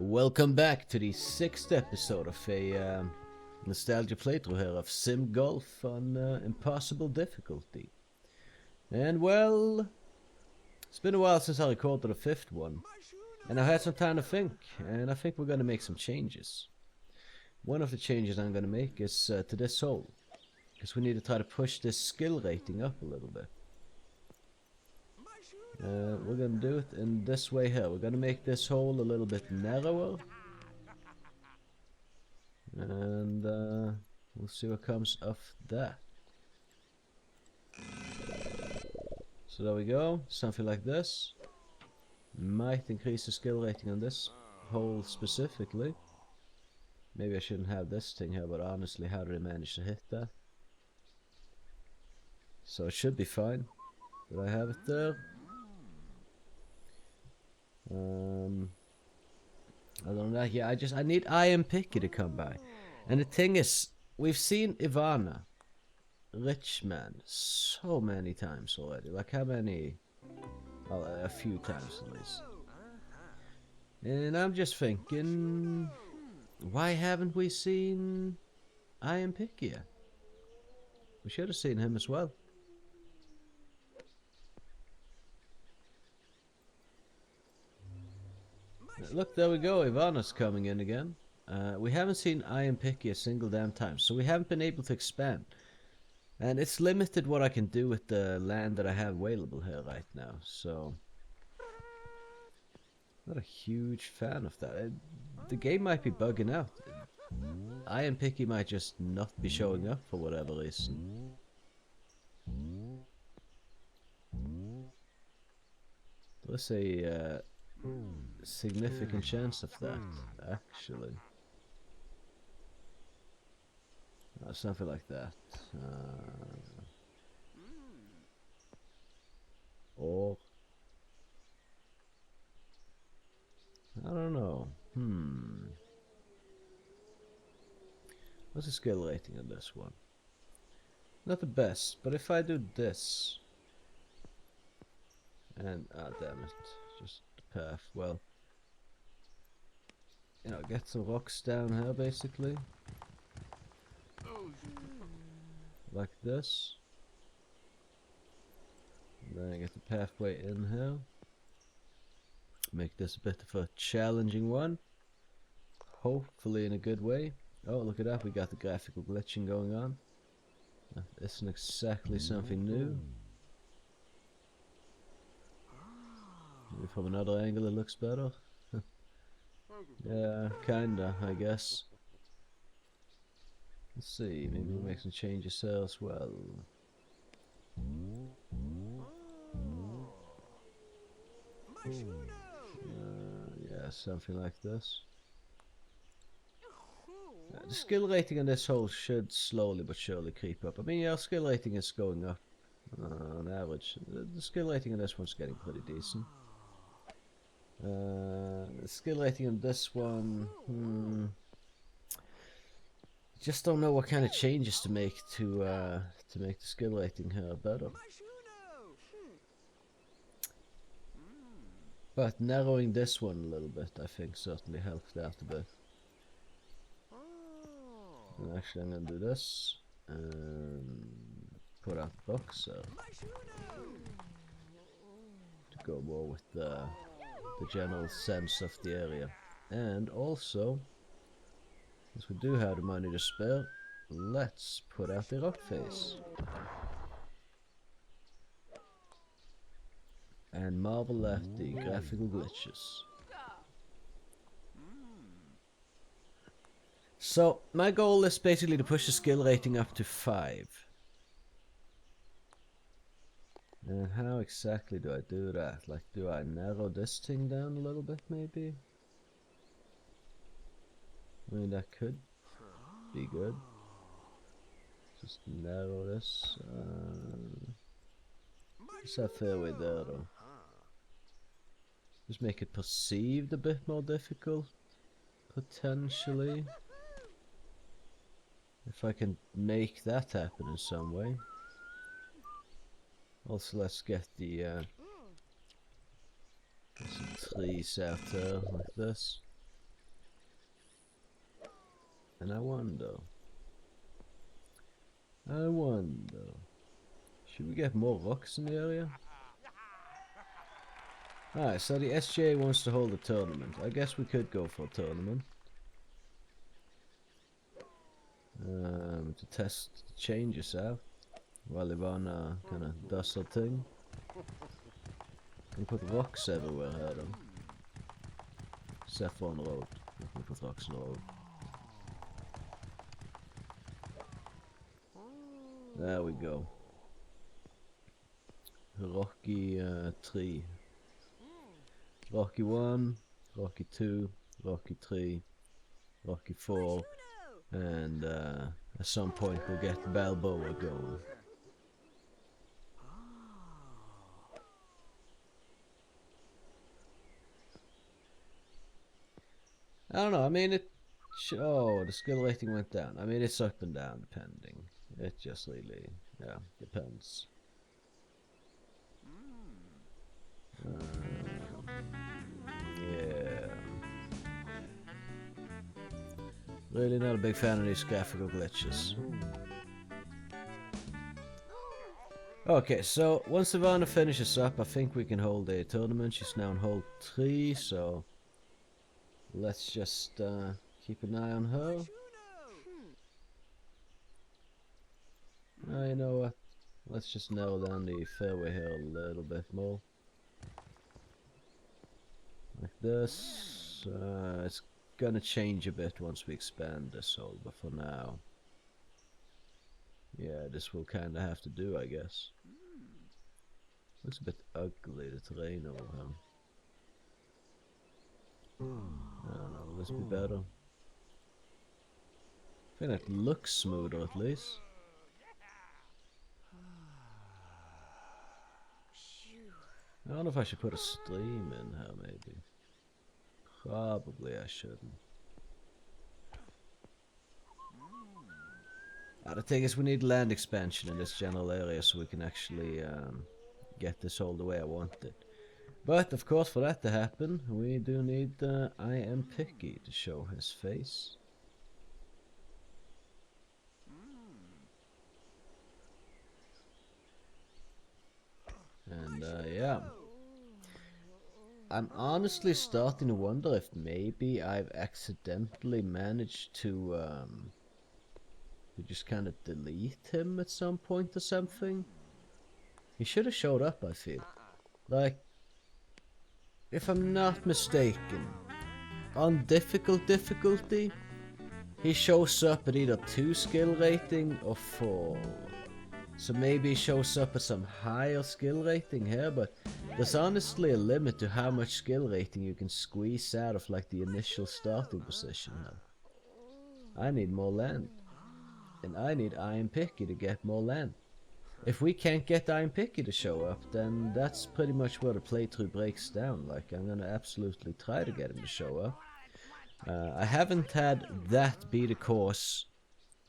Welcome back to the 6th episode of a nostalgia playthrough here of SimGolf on impossible difficulty. And well, it's been a while since I recorded the 5th one, and I had some time to think, and I think we're going to make some changes. One of the changes I'm going to make is to this hole, because we need to try to push this skill rating up a little bit. We're going to do it in this way here. We're going to make this hole a little bit narrower. And we'll see what comes of that. So there we go. Something like this. Might increase the skill rating on this hole specifically. Maybe I shouldn't have this thing here, but honestly, how did I manage to hit that? So it should be fine. Did I have it there? Other than that, yeah, I need I.M.Picky to come by. And the thing is, we've seen Ivana, rich man, so many times already. Like how many? Well, a few times at least. And I'm just thinking, why haven't we seen I.M.Picky yet? We should have seen him as well. Look, there we go, Ivana's coming in again. We haven't seen I.M.Picky a single damn time, so we haven't been able to expand. And it's limited what I can do with the land that I have available here right now, so... Not a huge fan of that. The game might be bugging out. I.M.Picky might just not be showing up for whatever reason. There's a significant chance of that, actually. Something like that. Or I don't know. What's the skill rating on this one? Not the best, but if I do this and damn it, just the path. Well, you know, get some rocks down here basically, like this. And then I get the pathway in here. Make this a bit of a challenging one, hopefully in a good way. Oh, look at that, we got the graphical glitching going on. That isn't exactly something new. Maybe from another angle it looks better. Yeah, kinda, I guess. Let's see, maybe we'll make some changes here as well. Yeah, something like this. The skill rating on this hole should slowly but surely creep up. I mean, yeah, skill rating is going up on average. The skill rating on this one's getting pretty decent. The skill rating on this one, just don't know what kind of changes to make to make the skill rating here better. But narrowing this one a little bit, I think, certainly helped out a bit. And actually, I'm gonna do this and put out the boxer to go more with the general sense of the area. And also, since we do have the money to spare, let's put out the rock face and marvel at the graphical glitches. So my goal is basically to push the skill rating up to 5. And how exactly do I do that? Like, do I narrow this thing down a little bit maybe? I mean, that could be good. Just narrow this. Just have fairway there though. Just make it perceived a bit more difficult, potentially. If I can make that happen in some way. Also, let's get some trees out there like this. And I wonder, should we get more rocks in the area? Alright, so the SGA wants to hold a tournament. I guess we could go for a tournament. To test the changes out. While Ivana kind of does her thing. Can put rocks everywhere here though. Except for on the road. We can put rocks on the road. There we go. Rocky 3. Rocky 1, Rocky 2, Rocky 3, Rocky 4, and at some point we'll get Balboa going. I don't know, I mean oh, the skill rating went down. I mean it's up and down depending. It just really, yeah, depends. Yeah. Really not a big fan of these graphical glitches. Okay, so once Ivana finishes up, I think we can hold a tournament. She's now on hole 3, so let's just keep an eye on her. You know what? Let's just narrow down the fairway here a little bit more. Like this. It's gonna change a bit once we expand this hole, but for now, yeah, this will kind of have to do, I guess. Looks a bit ugly, the terrain over here. I don't know, will this be better? I think that looks smoother at least. I don't know if I should put a stream in here, maybe. Probably I shouldn't. The thing is, we need land expansion in this general area so we can actually get this all the way I want it. But, of course, for that to happen, we do need I.M.Picky to show his face. And, yeah. I'm honestly starting to wonder if maybe I've accidentally managed to just kind of delete him at some point or something. He should have showed up, I feel. Like, if I'm not mistaken, on difficulty, he shows up at either 2 skill rating or 4. So maybe he shows up at some higher skill rating here, but there's honestly a limit to how much skill rating you can squeeze out of like the initial starting position now. I need more land. And I need I.M.Picky to get more land. If we can't get I.M.Picky to show up, then that's pretty much where the playthrough breaks down. Like, I'm gonna absolutely try to get him to show up. I haven't had that be the cause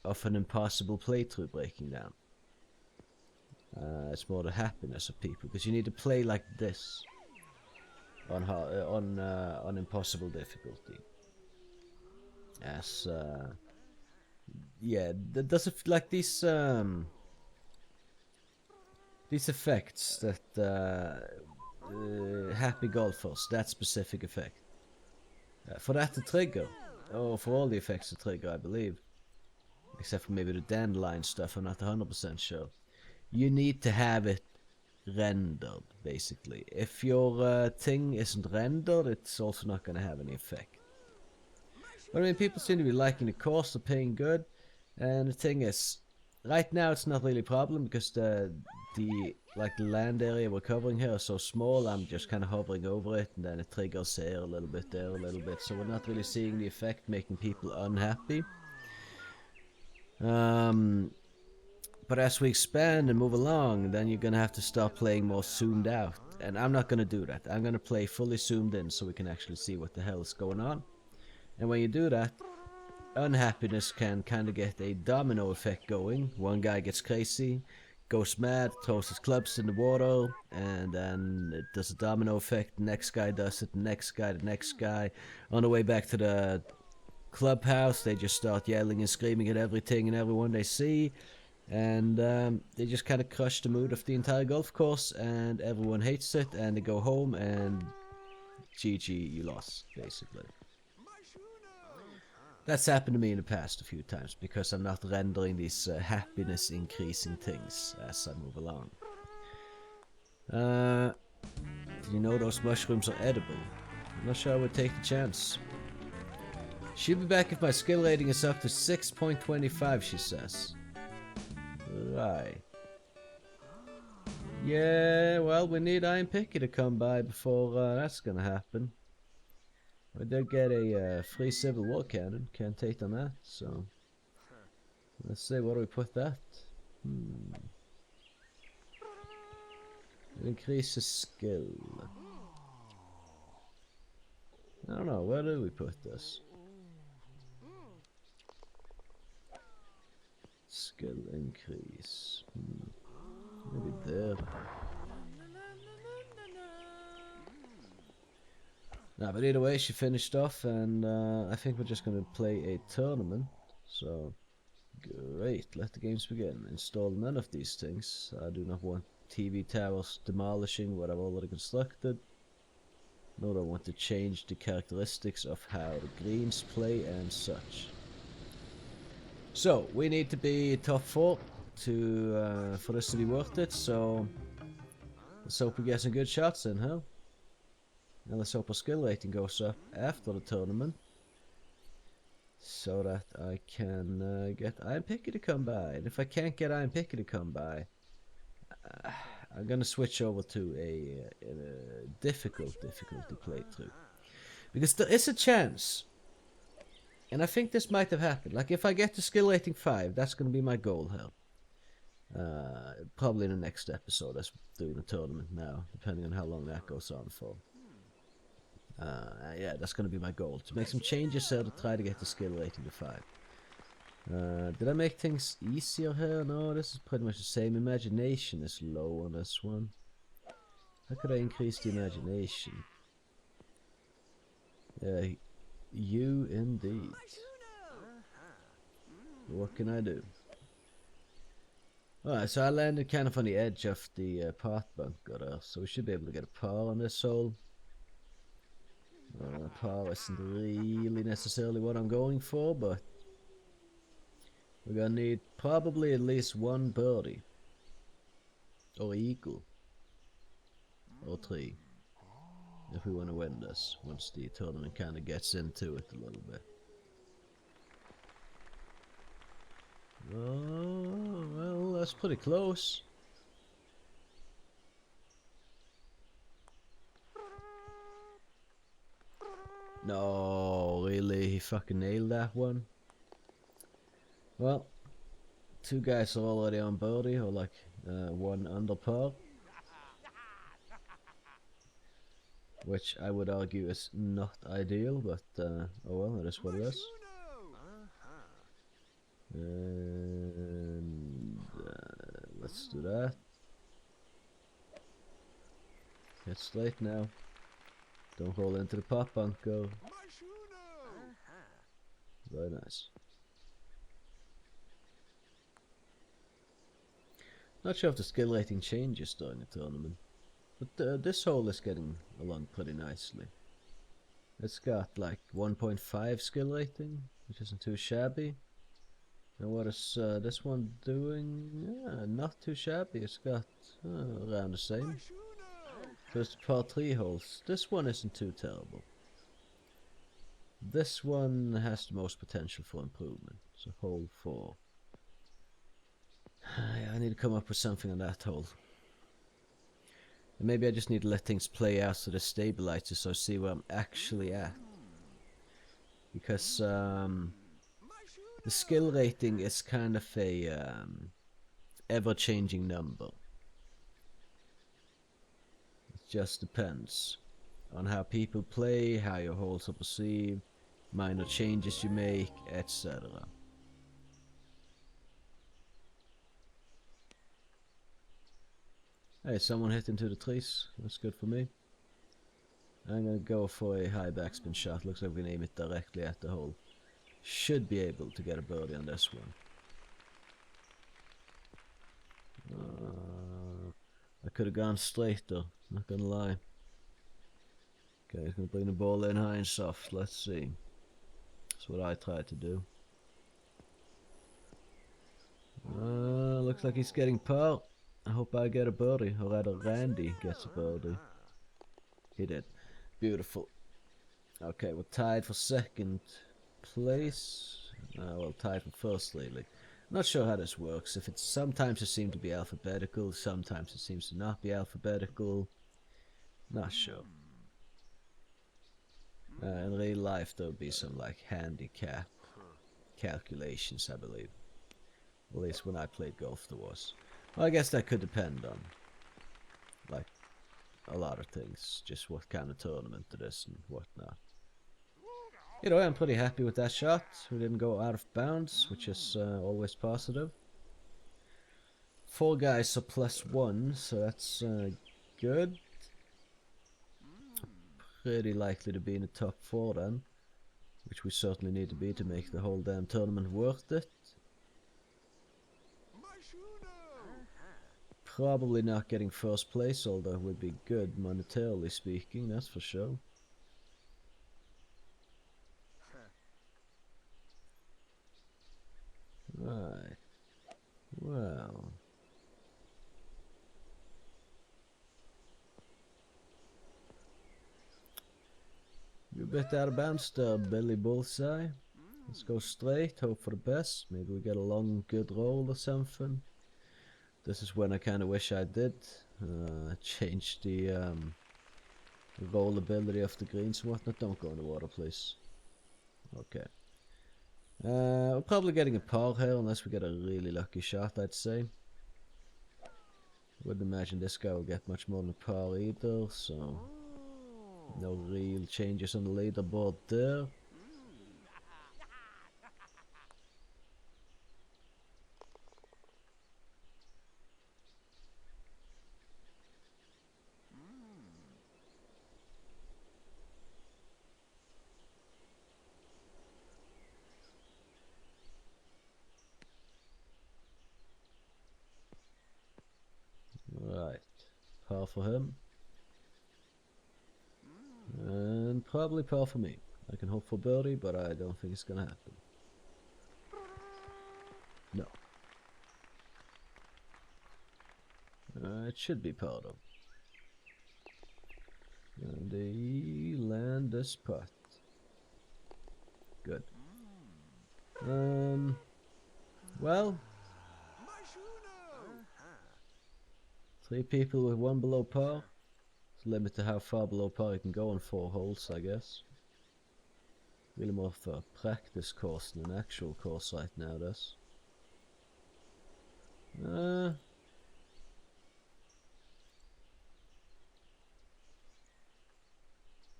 of an impossible playthrough breaking down. It's more the happiness of people, because you need to play like this on impossible difficulty. As yeah, does it like these effects that happy golfers, that specific effect. For that to trigger, or for all the effects to trigger, I believe, except for maybe the dandelion stuff, I'm not 100% sure. You need to have it rendered, basically. If your thing isn't rendered, it's also not going to have any effect. But I mean, people seem to be liking the course, they're paying good, and the thing is, right now it's not really a problem because the land area we're covering here is so small. I'm just kind of hovering over it, and then it triggers here a little bit, there a little bit, so we're not really seeing the effect making people unhappy. But as we expand and move along, then you're gonna have to start playing more zoomed out, and I'm not gonna do that. I'm gonna play fully zoomed in so we can actually see what the hell is going on. And when you do that, unhappiness can kind of get a domino effect going. One guy gets crazy, goes mad, throws his clubs in the water, and then it does a domino effect. The next guy does it, the next guy, the next guy. On the way back to the clubhouse, they just start yelling and screaming at everything and everyone they see, and they just kind of crush the mood of the entire golf course, and everyone hates it, and they go home and GG, you lost, basically. That's happened to me in the past a few times because I'm not rendering these happiness increasing things as I move along. Did you know those mushrooms are edible? I'm not sure I would take the chance. She'll be back if my skill rating is up to 6.25, she says. Right. Yeah, well, we need I.M.Picky to come by before that's gonna happen. We did get a free Civil War cannon, can't take on that, so... Let's see, what do we put that? It increases skill. I don't know, where do we put this? Skill increase. Maybe there. Nah, but either way, she finished off, and I think we're just gonna play a tournament. So, great, let the games begin. Install none of these things. I do not want TV towers demolishing what I've already constructed. Nor do I want to change the characteristics of how the greens play and such. So, we need to be top 4 to for this to be worth it, so let's hope we get some good shots in, huh? And let's hope our skill rating goes up after the tournament, so that I can get I.M.Picky to come by. And if I can't get I.M.Picky to come by, I'm gonna switch over to a difficulty playthrough, because there is a chance, and I think this might have happened. Like if I get to skill rating 5, that's gonna be my goal here. Probably in the next episode, as doing the tournament now, depending on how long that goes on for. Yeah, that's gonna be my goal, to make some changes here to try to get the skill rating to 5. Did I make things easier here? No, this is pretty much the same. Imagination is low on this one. How could I increase the imagination? You indeed. What can I do? Alright, so I landed kind of on the edge of the pot bunker there, so we should be able to get a par on this hole. Par isn't really necessarily what I'm going for, but we're gonna need probably at least one birdie, or eagle, or 3, if we want to win this, once the tournament kind of gets into it a little bit. Oh, well, that's pretty close. No, really? He fucking nailed that one? Well, 2 guys are already on birdie, or like 1 under par. Which I would argue is not ideal, but oh well, it is what it is. And let's do that. Get straight now. Don't roll into the pot bunker. Very nice. Not sure if the skill rating changes during the tournament, but this hole is getting along pretty nicely. It's got like 1.5 skill rating, which isn't too shabby. And what is this one doing? Yeah, not too shabby. It's got around the same. So it's the par 3 holes. This one isn't too terrible. This one has the most potential for improvement. So hole 4. I need to come up with something on that hole. And maybe I just need to let things play out so the stabilizes, so I see where I'm actually at. Because the skill rating is kind of a ever-changing number. It just depends on how people play, how your holes are perceived, minor changes you make, etc. Hey, someone hit into the trees. That's good for me. I'm gonna go for a high backspin shot. Looks like we can aim it directly at the hole. Should be able to get a birdie on this one. I could have gone straight though, not gonna lie. Okay, he's gonna bring the ball in high and soft. Let's see. That's what I tried to do. Looks like he's getting par. I hope I get a birdie, or rather Randy gets a birdie. He did. Beautiful. Okay, we're tied for second place. Well, tied for first lately. Not sure how this works. If it's sometimes it seems to be alphabetical, sometimes it seems to not be alphabetical. Not sure. In real life, there'll be some like handicap calculations, I believe. At least when I played golf, there was. Well, I guess that could depend on like a lot of things, just what kind of tournament it is and whatnot. You know, I'm pretty happy with that shot. We didn't go out of bounds, which is always positive. 4 guys are +1, so that's good. Pretty likely to be in the top 4 then, which we certainly need to be to make the whole damn tournament worth it. Probably not getting first place, although it would be good monetarily speaking, that's for sure. Right. Well. You're a bit out of bounds there, Billy Bullseye. Let's go straight, hope for the best. Maybe we get a long, good roll or something. This is when I kind of wish I did change the rollability of the greens and whatnot. Don't go in the water, please. Okay. We're probably getting a par here unless we get a really lucky shot, I'd say. Wouldn't imagine this guy will get much more than a par either, so no real changes on the leaderboard there. Right, par for him. And probably par for me. I can hope for birdie, but I don't think it's gonna happen. No. It should be par though. And they land this putt. Good. Well, 3 people with 1 below par. It's a limit to how far below par you can go on 4 holes, I guess. Really more for a practice course than an actual course right now, this.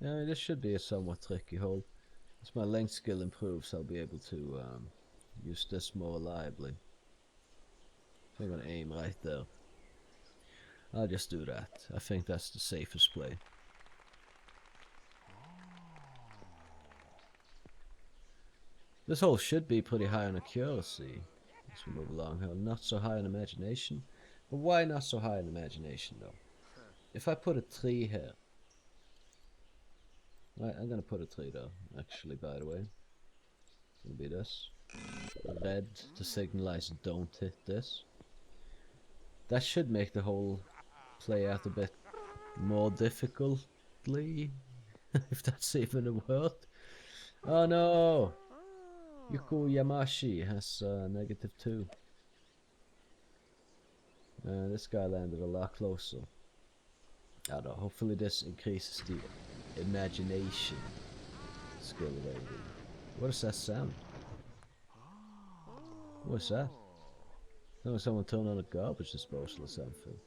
Yeah, this should be a somewhat tricky hole. As my length skill improves, I'll be able to use this more reliably. I'm gonna aim right there. I'll just do that. I think that's the safest play. This hole should be pretty high on accuracy as we move along. Not so high on imagination. But why not so high on imagination though? If I put a 3 here. Right, I'm gonna put a 3 though, actually, by the way. It's gonna be this. Red to signalize don't hit this. That should make the whole play out a bit more difficultly, if that's even a word. Oh no! Yuko Yamashi has -2. This guy landed a lot closer. I don't know, hopefully this increases the imagination skill rating. What does that sound? What's that? Oh, someone turned on a garbage disposal or something.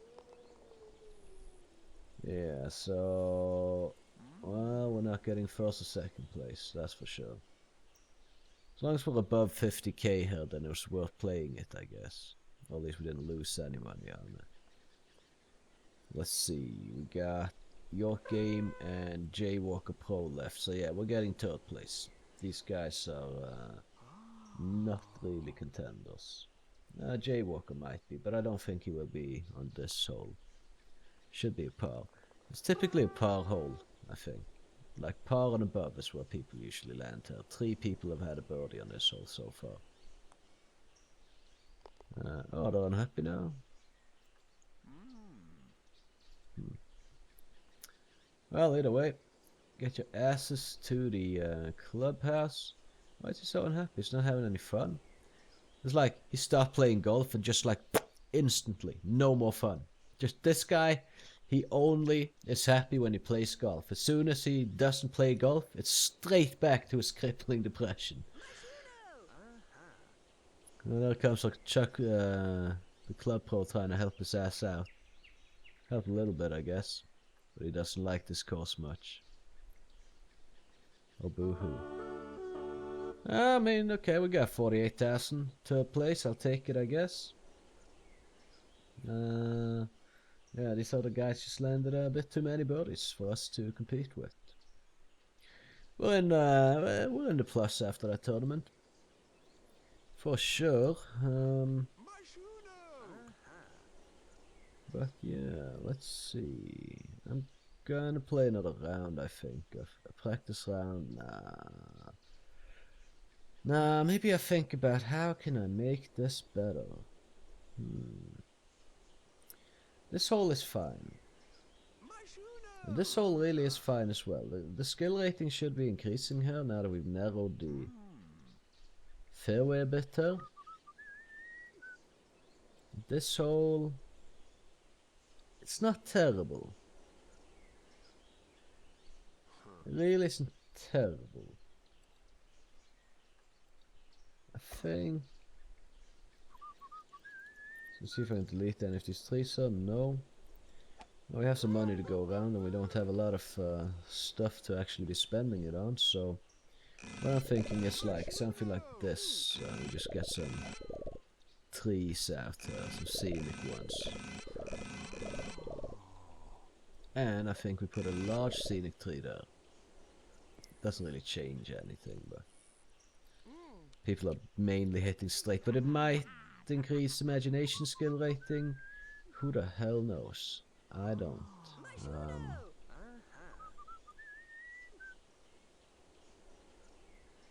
Yeah, so... Well, we're not getting first or second place, that's for sure. As long as we're above 50k here, then it was worth playing it, I guess. Or at least we didn't lose any money on it. Let's see, we got York Game and Jay Walker Pro left. So yeah, we're getting 3rd place. these guys are not really contenders. Jaywalker might be, but I don't think he will be on this hole. Should be a par. It's typically a par hole, I think. Like par and above is where people usually land here. 3 people have had a birdie on this hole so far. Oh, they're unhappy now. Well, either way, get your asses to the clubhouse. Why is he so unhappy? He's not having any fun. It's like he stopped playing golf and just like instantly, no more fun. Just this guy, he only is happy when he plays golf. As soon as he doesn't play golf, it's straight back to his crippling depression. And there comes like Chuck, the club pro, trying to help his ass out. Help a little bit, I guess. But he doesn't like this course much. Oh, boo-hoo. I mean, okay, we got 48,000 to a place. I'll take it, I guess. Yeah, these other guys just landed a bit too many birdies for us to compete with. We're in the plus after that tournament. For sure. But yeah, let's see. I'm gonna play another round, I think. A practice round. Nah, maybe I think about how can I make this better. This hole is fine. And this hole really is fine as well. The skill rating should be increasing here now that we've narrowed the fairway a bit here. This hole, it's not terrible. It really isn't terrible. I think. Let's see if I can delete any of these trees. So no. Well, we have some money to go around, and we don't have a lot of stuff to actually be spending it on. So what I'm thinking is like something like this. We just get some trees out there, some scenic ones. And I think we put a large scenic tree there. Doesn't really change anything, but people are mainly hitting straight. But it might increase imagination skill rating. Who the hell knows? I don't.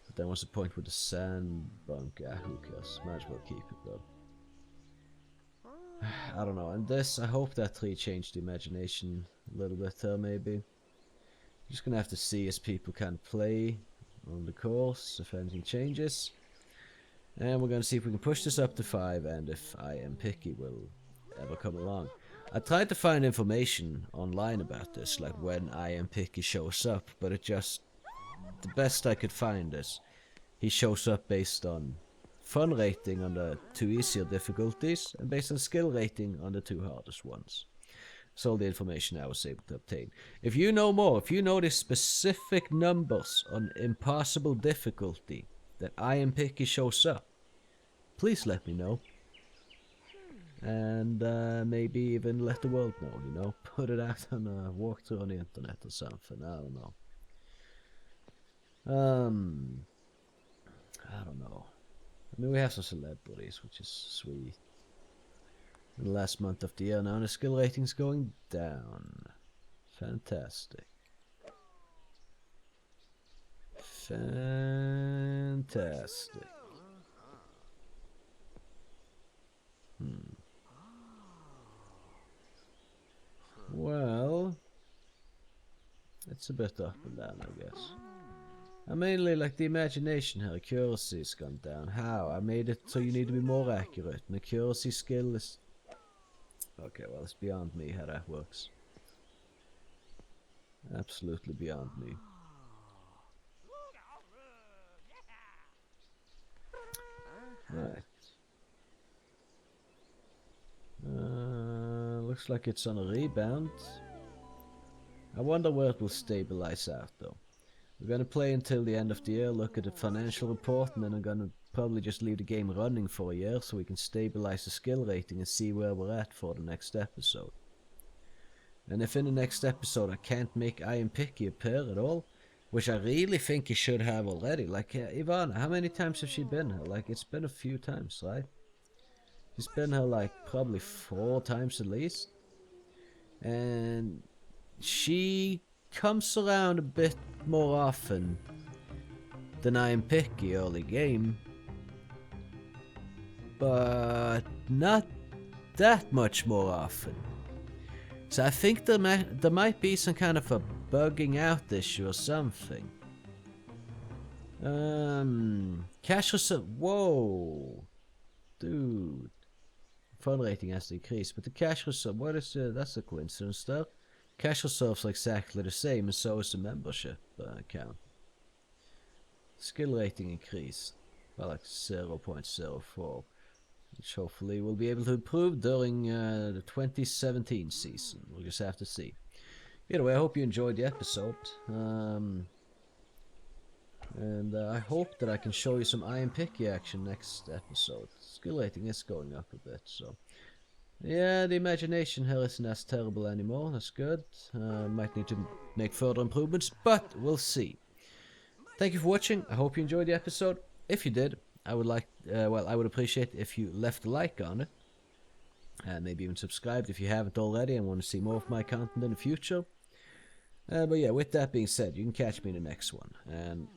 But then what's the point with the sand bunk? Who cares? Might as well keep it though. I don't know. And this, I hope that tree changed the imagination a little bit there, maybe. Just gonna have to see as people can play on the course, if anything changes. And we're gonna see if we can push this up to 5 and if I.M.Picky will ever come along. I tried to find information online about this, like when I.M.Picky shows up, but it just... the best I could find is he shows up based on fun rating on the 2 easier difficulties and based on skill rating on the 2 hardest ones. That's all the information I was able to obtain. If you know more, if you know the specific numbers on impossible difficulty that I.M.Picky shows up, please let me know. And maybe even let the world know, you know. Put it out on a walkthrough on the internet or something, I don't know. I don't know. I mean, we have some celebrities, which is sweet. In the last month of the year now, the skill rating's going down. Fantastic. Fantastic. Well, it's a bit up and down, I guess. I mainly like the imagination here. Accuracy's gone down. How? I made it so you need to be more accurate. And accuracy skill is... okay, well, it's beyond me how that works. Absolutely beyond me. Right. Looks like it's on a rebound. I wonder where it will stabilize out though. We're gonna play until the end of the year, look at the financial report, and then I'm gonna probably just leave the game running for a year so we can stabilize the skill rating and see where we're at for the next episode. And if in the next episode I can't make I.M.Picky appear at all, which I really think he should have already. Like, Ivana, how many times has she been here? Like, it's been a few times, right? She's been here, like, probably 4 times at least. And she comes around a bit more often than I.M.Picky early game. But not that much more often. So I think there might be some kind of a bugging out issue or something. Cash reserve. Whoa, dude. Fun rating has decreased, but the cash reserve. What is that's a coincidence there. Cash reserves are exactly the same, and so is the membership account. Skill rating increased by like 0.04. Which hopefully we'll be able to improve during the 2017 season. We'll just have to see. Either way, I hope you enjoyed the episode. And I hope that I can show you some I.M.Picky action next episode. Skill rating is going up a bit, so... Yeah, the imagination here isn't as terrible anymore. That's good. Might need to make further improvements, but we'll see. Thank you for watching. I hope you enjoyed the episode. If you did, I would like, I would appreciate if you left a like on it, and maybe even subscribed if you haven't already and want to see more of my content in the future. But yeah, with that being said, you can catch me in the next one, and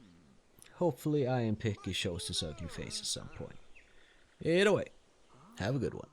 hopefully I.M.Picky shows his ugly face at some point. Either way, have a good one.